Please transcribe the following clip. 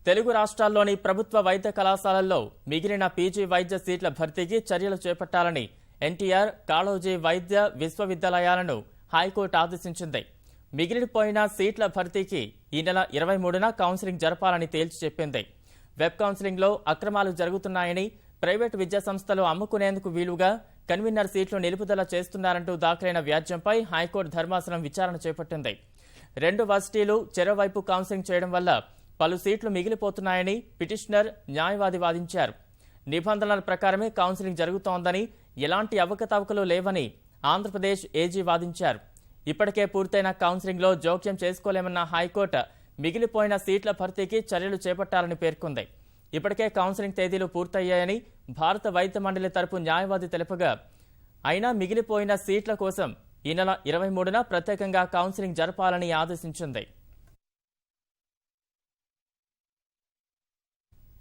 తెలుగు రాష్ట్రాల్లోని ప్రభుత్వ వైద్య కళాశాలల్లో మిగిలిన పీజీ వైద్య సీట్ల భర్తీకి చర్యలు చేపట్టాలని ఎన్టీఆర్, కాళోజీ వైద్య విశ్వవిద్యాలయాలను హైకోర్టు ఆదేశించింది. మిగిలిపోయిన సీట్ల భర్తీకి ఈ నెల 23న కౌన్సిలింగ్ జరపాలని తేల్చి చెప్పింది. వెబ్ కౌన్సిలింగ్లో అక్రమాలు జరుగుతున్నాయని, ప్రైవేటు విద్యాసంస్థలు అమ్ముకునేందుకు వీలుగా కన్వీనర్ సీట్లు నిలుపుదల చేస్తున్నారంటూ దాఖలైన వ్యాజ్యంపై హైకోర్టు ధర్మాసనం విచారణ చేపట్టింది. 2 వర్సిటీలు చెరోవైపు కౌన్సిలింగ్ చేయడం వల్ల పలు సీట్లు మిగిలిపోతున్నాయని పిటిషనర్, న్యాయవాది వాదించారు. నిబంధనల ప్రకారమే కౌన్సిలింగ్ జరుగుతోందని, ఎలాంటి అవకతవకలు లేవని ఆంధ్రప్రదేశ్ ఏజీ వాదించారు. ఇప్పటికే పూర్తయిన కౌన్సిలింగ్లో జోక్యం చేసుకోలేమన్న హైకోర్టు మిగిలిపోయిన సీట్ల భర్తీకి చర్యలు చేపట్టాలని పేర్కొంది. ఇప్పటికే కౌన్సిలింగ్ తేదీలు పూర్తయ్యాయని భారత వైద్య మండలి తరపు న్యాయవాది తెలుపగా, అయినా మిగిలిపోయిన సీట్ల కోసం ఈ నెల 23న ప్రత్యేకంగా కౌన్సిలింగ్ జరపాలని ఆదేశించింది.